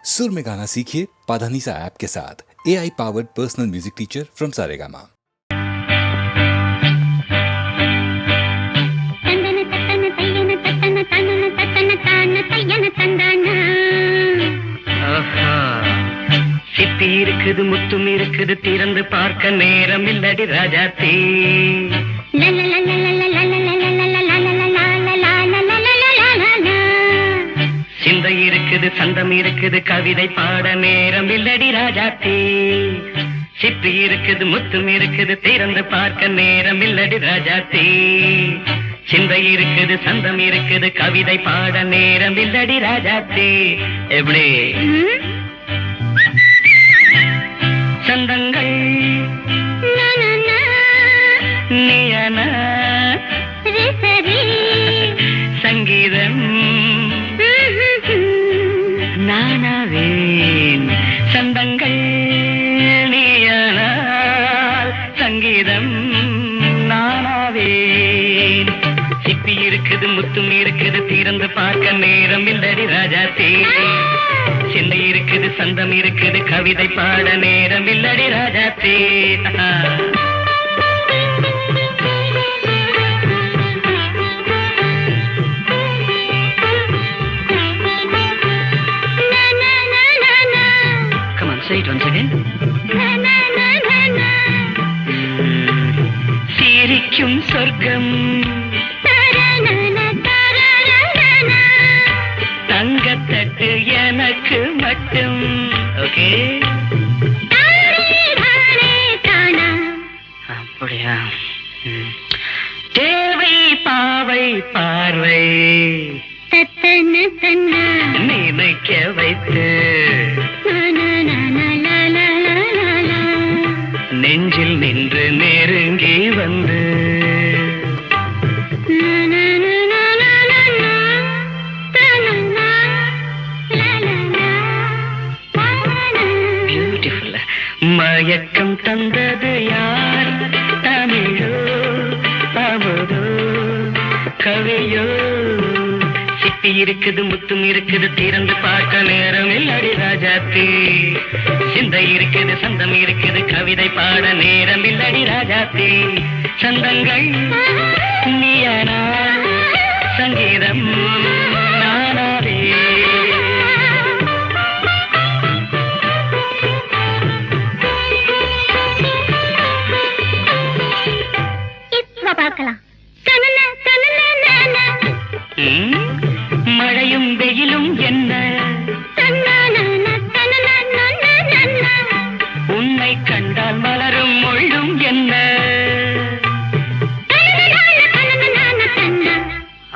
सुर में गाना सीखिए पाधानीसा ऐप के साथ AI powered personal music teacher from Saregama. சிப்பி இருக்குது முத்தும் இருக்குது திறந்து பார்க்க நேரம் இல்லடி ராஜாத்தி. சிந்தை இருக்குது சந்தம் இருக்குது கவிதை பாட நேரம் இல்லடி ராஜாத்தி. சிப்பி இருக்குது முத்தும் இருக்குது திறந்து பார்க்க நேரம் இல்லடி ராஜாத்தி. சிந்தை இருக்குது சந்தம் இருக்குது கவிதை பாட நேரம் இல்லடி ராஜாத்தி. எப்படி சந்தங்கள் நீயன சங்கீதம் நானாவேன். சந்தங்கள் நீயனால் சங்கீதம் நானாவேன். சிப்பி இருக்குது முத்தும் இருக்குது திறந்து பார்க்க நேரம் இல்லடி ராஜாத்தி. சிந்தை இருக்குது சந்தம் இருக்குது கவிதை பாட நேரம் இல்லடி Rajathi. Come on, say it once again. சிரிக்கும் சொர்க்கம் தங்கத்தட்டு எனக்கு மட்டும். ஓகே அப்படியா? தேவை பாவை பார்வை நினைக்க வைத்து நெஞ்சில் நின்று நெருங்கி வந்து மயக்கம் தந்தது யார்? தமிழோ அமுதோ கவியோ? சிப்பி இருக்குது முத்தும் இருக்குது திறந்து பார்க்க நேரம் இல்லடி ராஜாத்தி. சிந்தை இருக்குது சந்தம் இருக்குது கவிதை பாட நேரம் இல்லடி ராஜாத்தி. சந்தங்கள் நீயனா சங்கீதம் நானாவே. பார்க்கலாம். மழையும் வெயிலும் என்ன உன்னை கண்டால் மலரும் மொழியும் என்ன?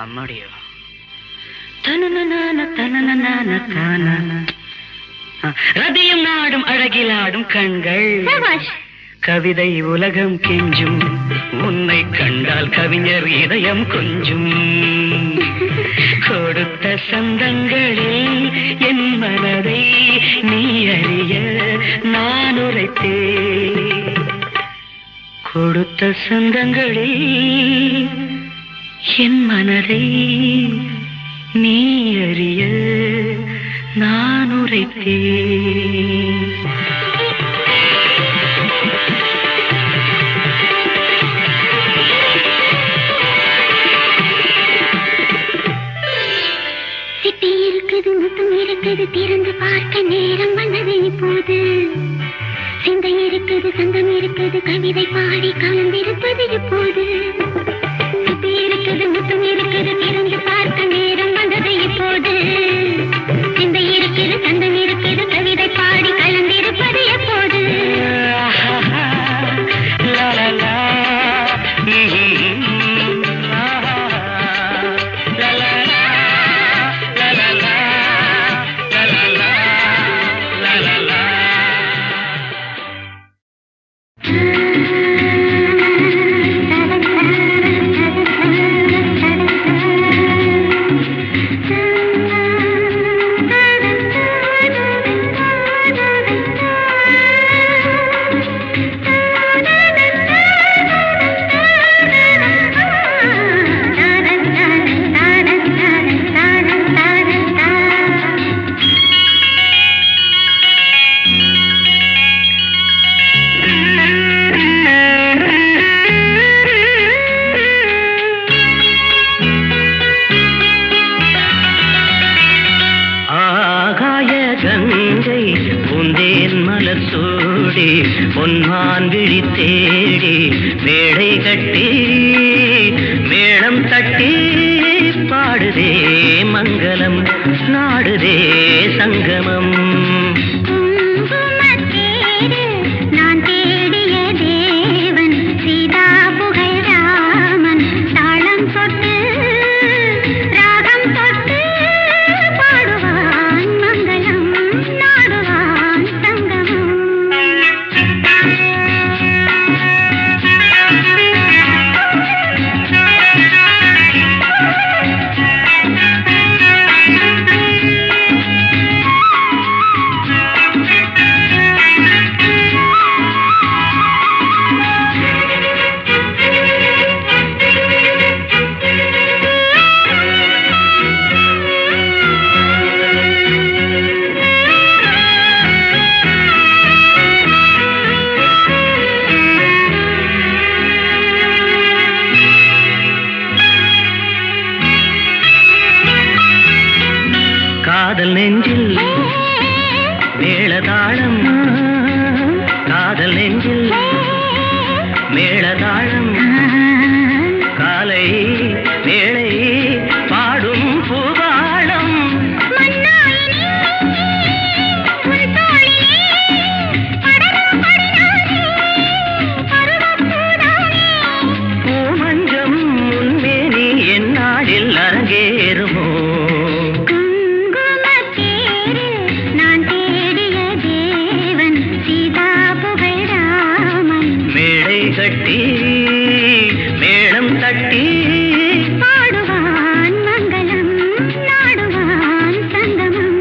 அம்மாடியோ ரதியும் நாடும் அழகிலாடும் கண்கள் கவிதை உலகம் கெஞ்சும். உன்னை கண்டால் கவிஞர் இதயம் கொஞ்சும். கொடுத்த சந்தங்களில் என் மனதை நீ அறிய நான் உரைத்தேன். கொடுத்த சந்தங்களில் என் மனதை நீ அறிய நான் உரைத்தேன். திறந்து பார்க்க நேரம் வந்தது இப்போது. சிந்தை இருக்குது சந்தம் இருக்குது கவிதை பாடி கலந்திருப்பது இப்போது. சிப்பி இருக்குது முத்தம் இருக்குது திறந்து பார்க்க நேரம் வந்தது இப்போது. சிந்தை இருக்குது சந்தம் இருக்குது கவிதை பாடி கலந்திருப்பது எப்போது. கங்கை பூந்தேன் மலர் சூடி பொன்மான் விழி தேடி மேடை கட்டி மேளம் தட்டி பாடுதே மங்களம் நாடுதே சங்கமம். நான் தேடிய தேவன் சீதா புகழ் ராமன் தாளம் தொட்டு ராகம் தொட்டு பாடுவான் மங்களம் நாடுவான் சங்கமம். காதல் நெஞ்சில் மேளதாளம் காதல் நெஞ்சில் மேளதாளம் காலை வேளை பாடும் பூபாளம். பூமஞ்சம் முன்மேனி எந்நாளில் அரங்கேறுமோ கட்டி மேளம் தட்டி பாடுவான் மங்களம் நாடுவான் சங்கமம்.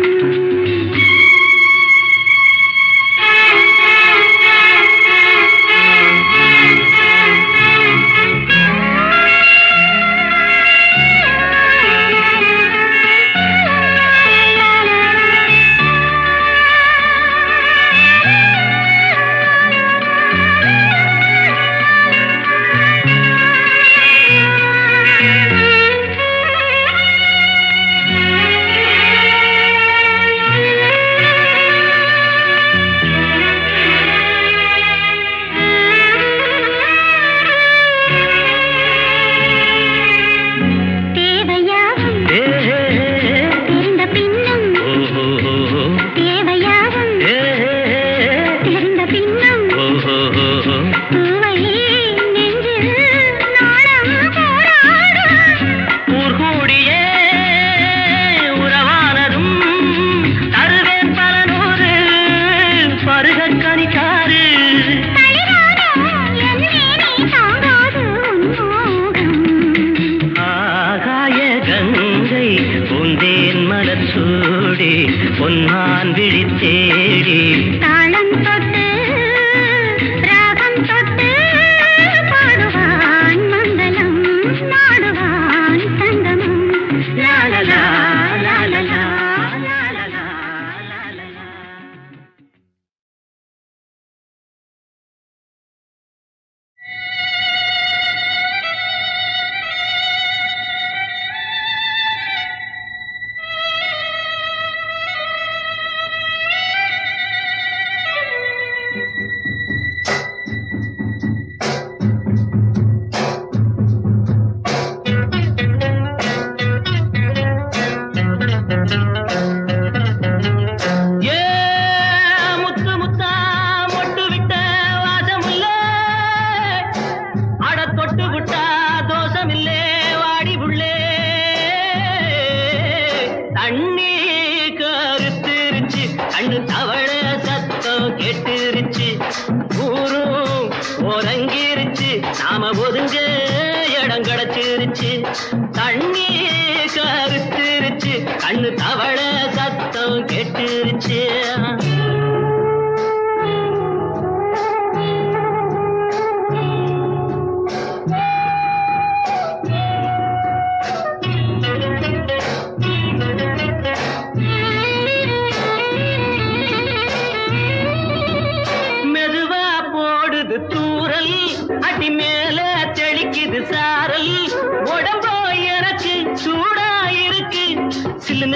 பொன்மான் விழி தேடி தாளம் தொட்டு ராகம் தொட்டு பாடுவான் மங்களம் நாடுவான் சங்கமம். லாலலா லாலலா லாலலா லாலலா. கண்ணு தவள சத்தம் கெட்டுருச்சு ஊரும் ஒரங்கிருச்சு நாம ஒதுங்க இடம் கிடைச்சிருச்சு தண்ணி கருத்துருச்சு கண்ணு தவள சத்தம் கெட்டுருச்சு மெதுவா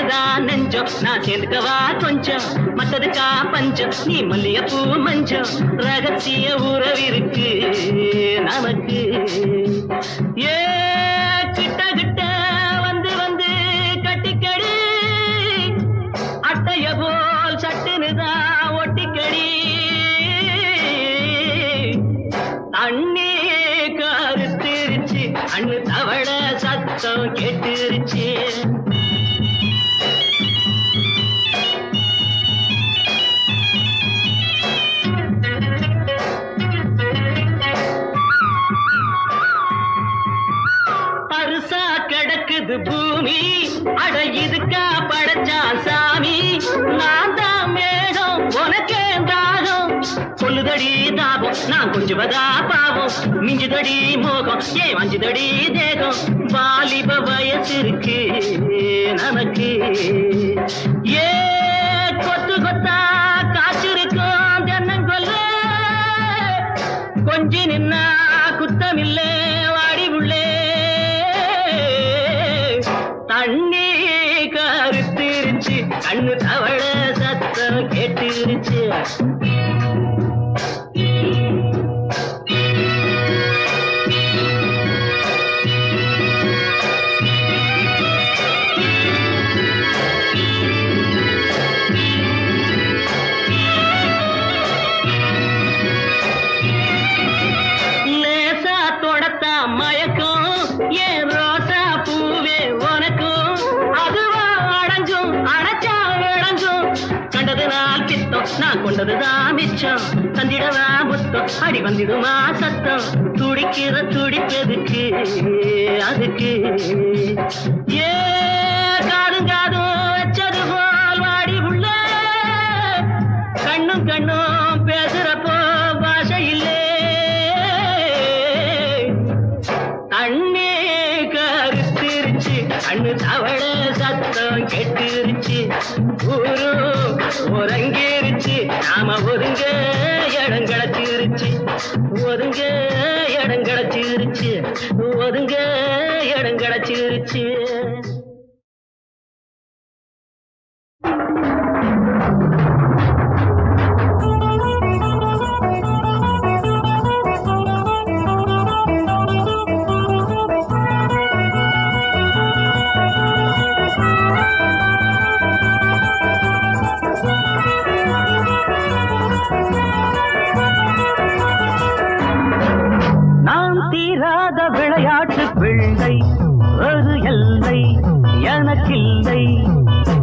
ஒண்ணுதான் நெஞ்சம் நான் சேர்ந்துக்கவா கொஞ்சம் மத்ததுக்கா பஞ்சம் நீ மல்லிகைப்பூ மஞ்சம் ரகசிய உறவிருக்கு நமக்கு ஏ கிட்ட கிட்ட வந்து வந்து கட்டிக்கடி அட்டைய போல் சட்டுனுதான் ஒட்டிக்கடி அண்ணே கருத்திருச்சு அண்ணு தவள சத்தம் கேட்டுருச்சு பருசா கிடக்குது பூமி அட இதுக்கா படைச்சான் சாமி நான் தான் மேகம் உனக்கே தாகம் சொல்லுதடி தாபம் நான் கொஞ்சுவதா பாவம் மிஞ்சுதடி மோகம் ஏன் வஞ்சுதடி தேகம் வாலிப வயசு இருக்கு நமக்கு ஏ கொத்து கொத்தா காய்ச்சிருக்கும் தென்னங்கொல்ல கொஞ்சி நின்னா குத்தமில்லை வாடி உள்ளே தண்ணி கருத்திருச்சு கண்ணு தவள சத்தம் கேட்டுருச்சு மயக்கம் ஏன் ரோசா பூவே உனக்கும் அதுவா அடைஞ்சும் அடைச்சா விளங்கும் கண்டது நாள் பித்தம் நான் கொண்டதுதான் மிச்சம் தந்திடவா முத்தம் அடி வந்திடுமா சத்தம் துடிக்கிற துடிப்பதுக்கு அதுக்கு ஏ காதும் காதும் வச்சது போல் வாடி உள்ள கண்ணும் கண்ணும் பேசுறப்போ பாஷை இல்லை அண்ணே கருத்திருச்சு அண்ணு தவள சத்தம் கெட்டுருச்சு ஊரு ஒரங்கிருச்சு நாம ஒதுங்க இடம் கிடச்சிருச்சு ஒதுங்க இடம் கிடச்சிருச்சு ஒதுங்க இடம் கிடச்சிருச்சு விளையாட்டு பிள்ளை ஒரு எல்லை எனக்கில்லை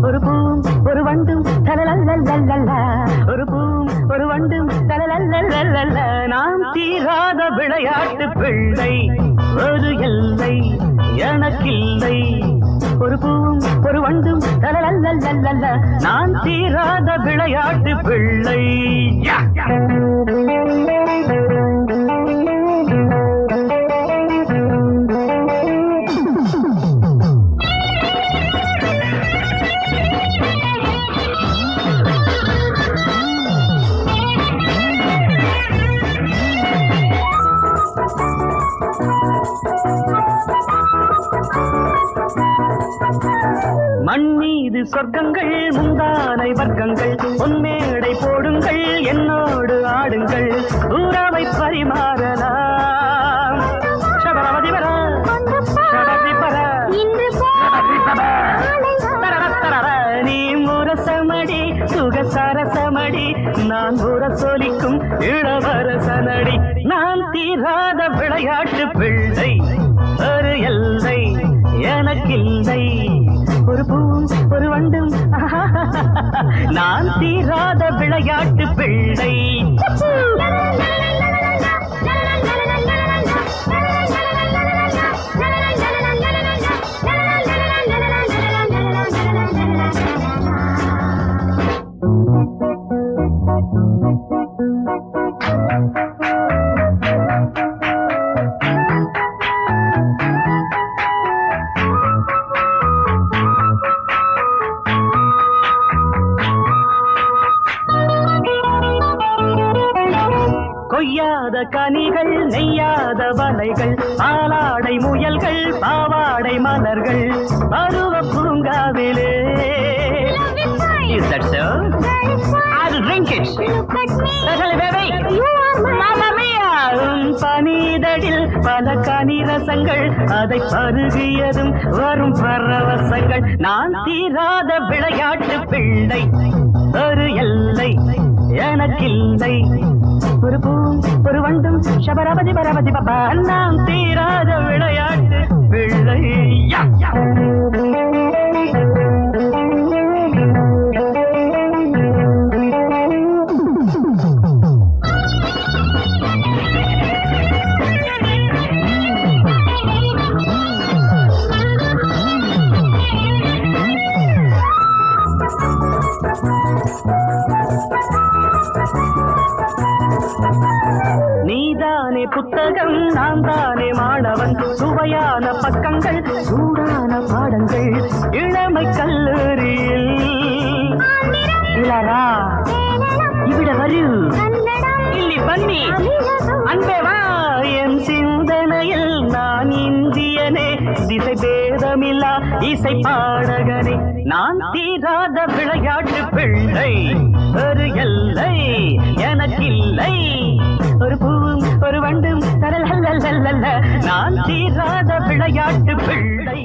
ஒரு பூம் ஒரு வண்டும் தலலல்லல்லல்ல ஒரு பூம் ஒரு வண்டும் தலலல்லல்லல்ல நாம் தீராத விளையாட்டு பிள்ளை ஒரு எல்லை எனக்கில்லை ஒரு பூம் ஒரு வண்டும் தலலல்லல்லல்ல நான் தீராத விளையாட்டு பிள்ளை மண்ணீது சொர்க்கங்கள் முந்தானை வர்க்கங்கள் பொன்மேடை போடுங்கள் என்னோடு ஆடுங்கள் ஊராவை பரிமாறலாம் நீ முரசமடி சுகசரசமடி நான் முரசொலிக்கும் இளவரசனடி நான் தீராத விளையாட்டு பிள்ளை ஒரு எல்லை எனக்கில்லை ஒரு பூம் ஒரு வண்டும் நான் தீராத விளையாட்டு பிள்ளை கொய்யாத கனிகள் நெய்யாத வலைகள் பாலாடை முயல்கள் பாவாடை மலர்கள் பருவ பூங்காவிலே. Is that so? I'll drink it. Look at me. Baby. You are my Mamma mia. பனிதழில் பல கனி ரசங்கள் அதை பருகியதும் வரும் பரவசங்கள். நான் தீராத விளையாட்டு பிள்ளை ஒரு எல்லை எனக்கில்லை. ஒரு பூ ஒரு வண்டும் சபரபதி பரபதி பபா. நான் தீராத விளையாட்டு பிள்ளை. நீதானே புத்தகம் நான் தானே மாணவன். சுவையான பக்கங்கள் சூடான பாடங்கள் இளமை கல்லூரியில். இளரா இவிட வரு இல்லி பன்னி அன்பே வா. என் சிந்தனையில் நான் இந்தியனே திசை பேதமில்லா இசை பாடகனே. நான் தீராத விளையாட்டு பிள்ளை ஒரு எல்லை எனக்கில்லை. ஒரு பூவும் ஒரு வண்டும் தரல்ல. நான் தீராத விளையாட்டு பிள்ளை.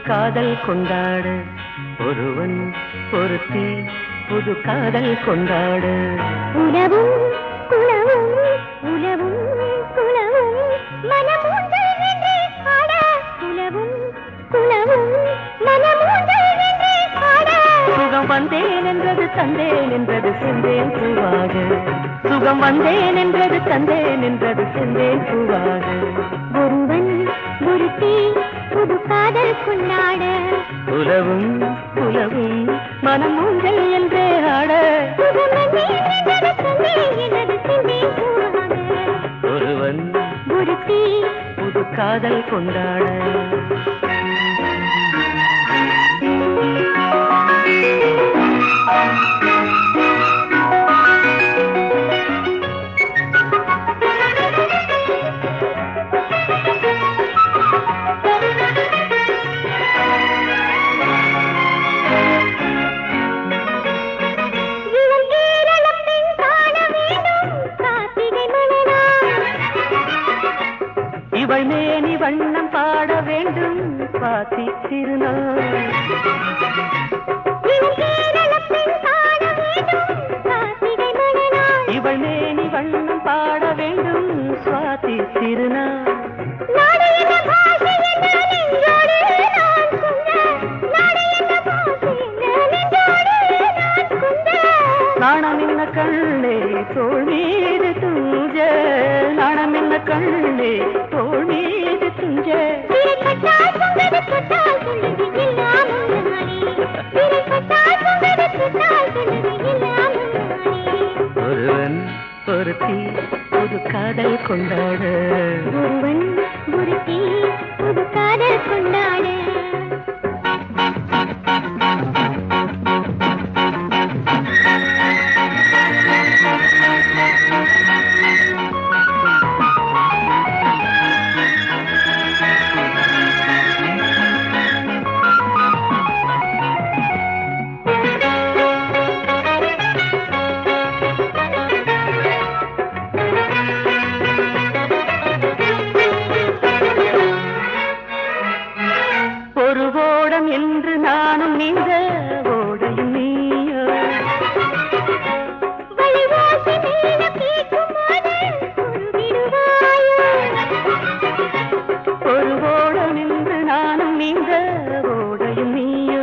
காதல் கொண்டாடு ஒருவன் ஒருத்தி புது காதல் கொண்டாடு உலவும் குலவும் உலவும் குலவும் மனமூஞ்சல் நின்றே ஆட உலவும் குலவும் மனமூஞ்சல் நின்றே ஆட சுகம் வந்தேன் என்றது தந்தேன் என்றது செந்தேன் பூவாக சுகம் வந்தேன் என்றது தந்தேன் என்றது செந்தேன் பூவாக ஒருவன் ஒருத்தி புது காதல் கொண்டாட உலவும் உலவும் மனமூஞ்சல் என்றே ஆட ஒருவன் ஒருத்தி புது காதல் கொண்டாட இவள் மேனி வண்ணம் பாட வேண்டும் பாத்தி திருநாள் இவள் மேனி வண்ணம் பாட வேண்டும் சுவாதி திருநாள் நாணம் என்ன கண்ணே தோள் மீது துஞ்ச நாணம் என்ன கண்ணே தோள் மீது துஞ்ச ஒருவன் ஒருத்தி புது காதல் கொண்டாட ஒருவன் ஒருத்தி புது காதல் கொண்டாட ஒரு ஓடம் என்று நானும் நீந்த ஓடையும் நீயோ ஒரு ஓடம் என்று நானும் நீந்த ஓடையும் நீயோ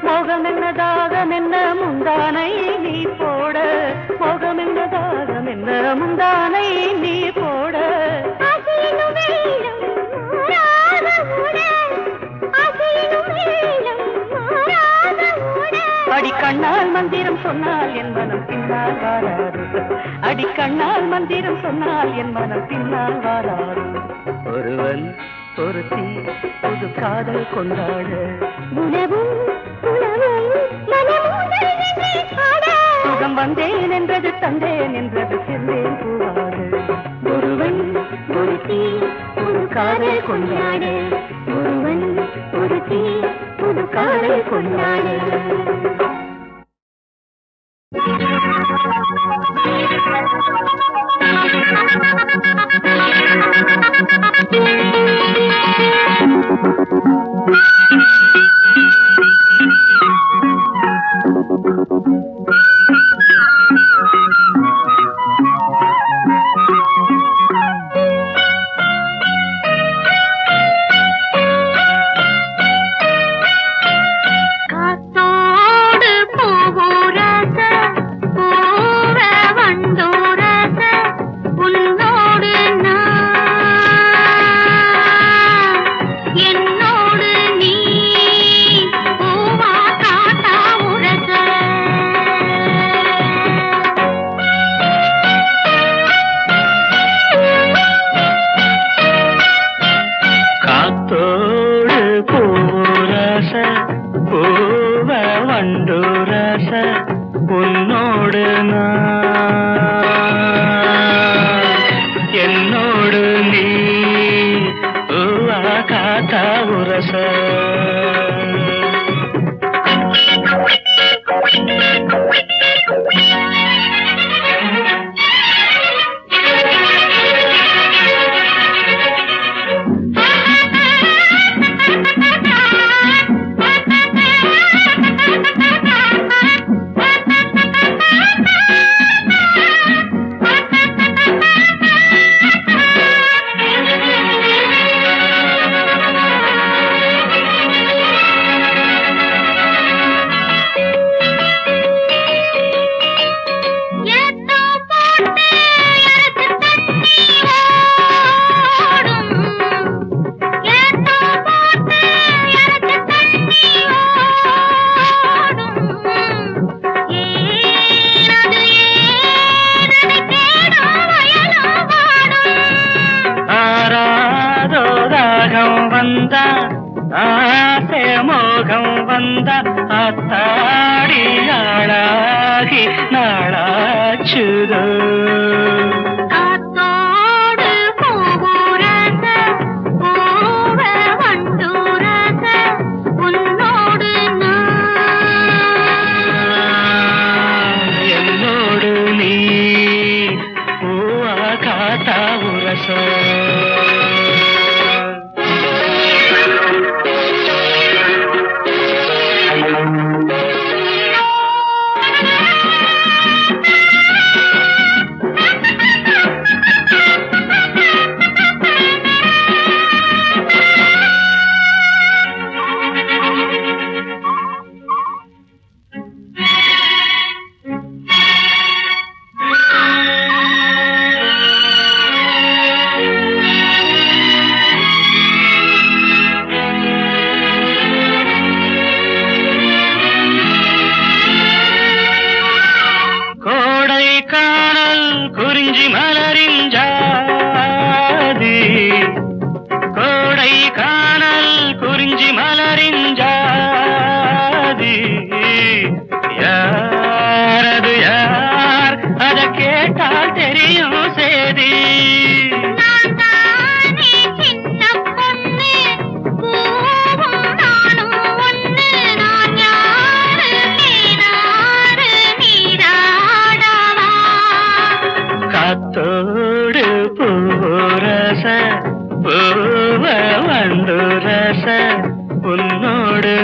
மோகம் என்ன தாகம் என்ன முந்தானை நீ போட மோகம் என்ன தாகம் என்ன முந்தானை நீ போட அடிக்கண்ணால் மந்திரம் சொன்னால் என் மனம் பின்னால் வாராது அடிக்கண்ணால் மந்திரம் சொன்னால் என் மனம் பின்னால் வாராது ஒருவன் ஒருத்தி புது காதல் கொண்டாட உலவும் உலவும் மனமூஞ்சல் நின்றே ஆட சுகம் வந்தேன் என்றது தந்தேன் என்றது செந்தேன் பூவாக ஒருவன் ஒருத்தி புது காதல் கொண்டாட ஒருவன் ஒருத்தி புது காதல் கொண்டாட காத்தோடு போவோரச போவ வந்தோரச உன்னோடு நான் என்னோடு நீ பூவா காட்டா உரச காத்தோடு பூரச பூவ வண்டுரச உன்னோடு நான் என்னோடு நீ பூவா காத்தா உரச யோகம் வந்த அத்தாடி நாளாகி நாளாச்சுதோ காத்தோடு பூவுரச பூவ வண்டுரச உன்னோடு என்னோடு நீ பூவா காத்தா உரச காணல் குறிஞ்சி மலரின் ஜாதி கோடை காணல் குறிஞ்சி மலரின் ஜாதி யாரது யார் அத கேட்டால் தெரியும் சேதி காத்தோடு பூரச பூவ வண்டுரச உன்னோடு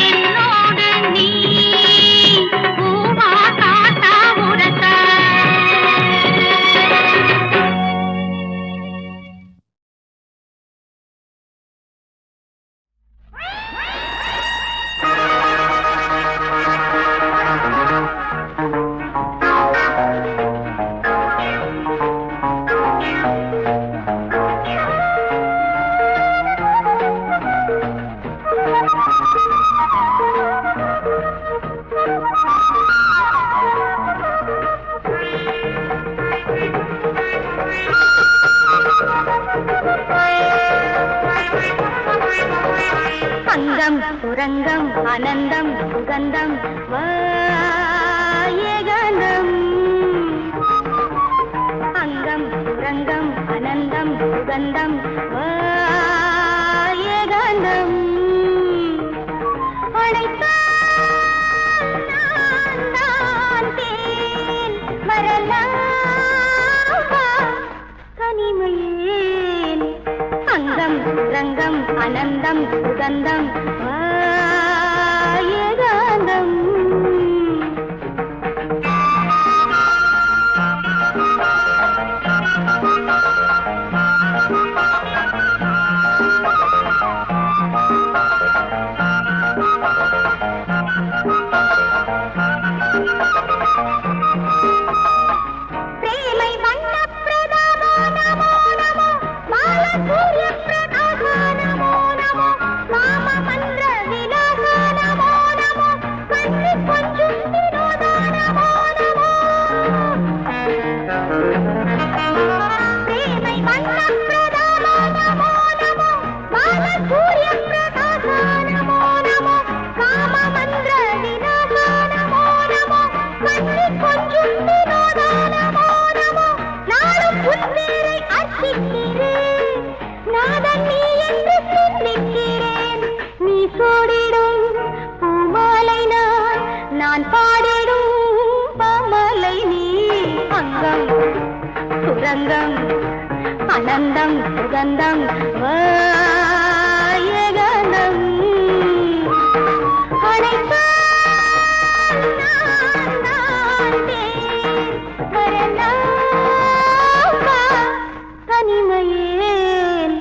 என்னோடு நீ பூவா காத்தா உரச அங்கம் சுரங்கம் அனந்தம் சுகந்தம் வாயகனம் அங்கம் சுரங்கம் அனந்தம் சுகந்தம் வாயகனம் அழைத்தான் நான் தேன் வரலாமா தனிமையேன் அங்கம் சுரங்கம் அனந்தம் சுகந்தம் வாயகனம் பிரேமை வண்ண பிரதாபோ நமோ நமோ பால சூரிய பிரகாச நமோ நமோ காம மந்திர விலாச நமோ நமோ கண்ணி கொஞ்சம் வினோத நமோ நமோ பிரேமை வண்ண பிரதாபோ நமோ நமோ பால சூரிய பிரகாச நமோ நமோ காம மந்திர விலாச நமோ நமோ கண்ணி கொஞ்சம் வினோத நமோ நமோ நாளும் புத்தேரை அர்ச்சிக்கிறேன் நாதன் நீ என்று சிந்திக்கிறேன் நீ சோடிடும் பூமாலை நான் பாடிடும் பாமாலை நீ அங்கம் சுரங்கம் அனந்தம் சுகந்தம் வாயகனம் அழைத்தான் நான் தேன் வரலாமா தனிமையேன்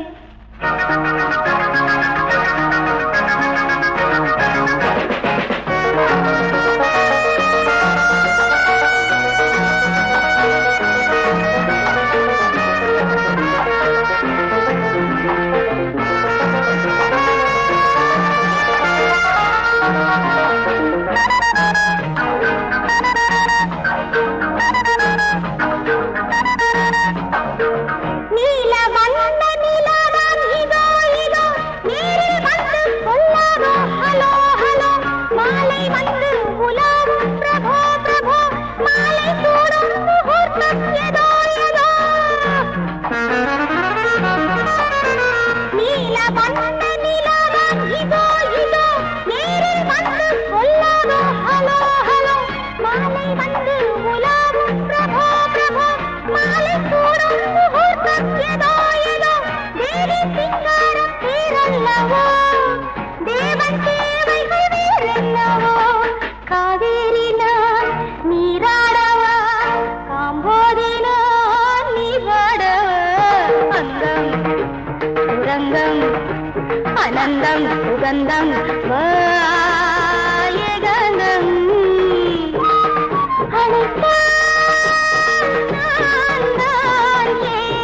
தேவன் தேவைகள் வேறென்னவோ காவேரி நான் நீராடவா காம்போதி நான் நீராடவா அந்தம் சுரங்கம் அனந்தம் சுகந்தம் வாயகந்தம் அழைத்தான் நான் ஏன்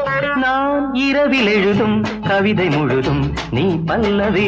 வரலாம். இரவில் எழுதும் கவிதை முழுதும் நீ பல்லவி,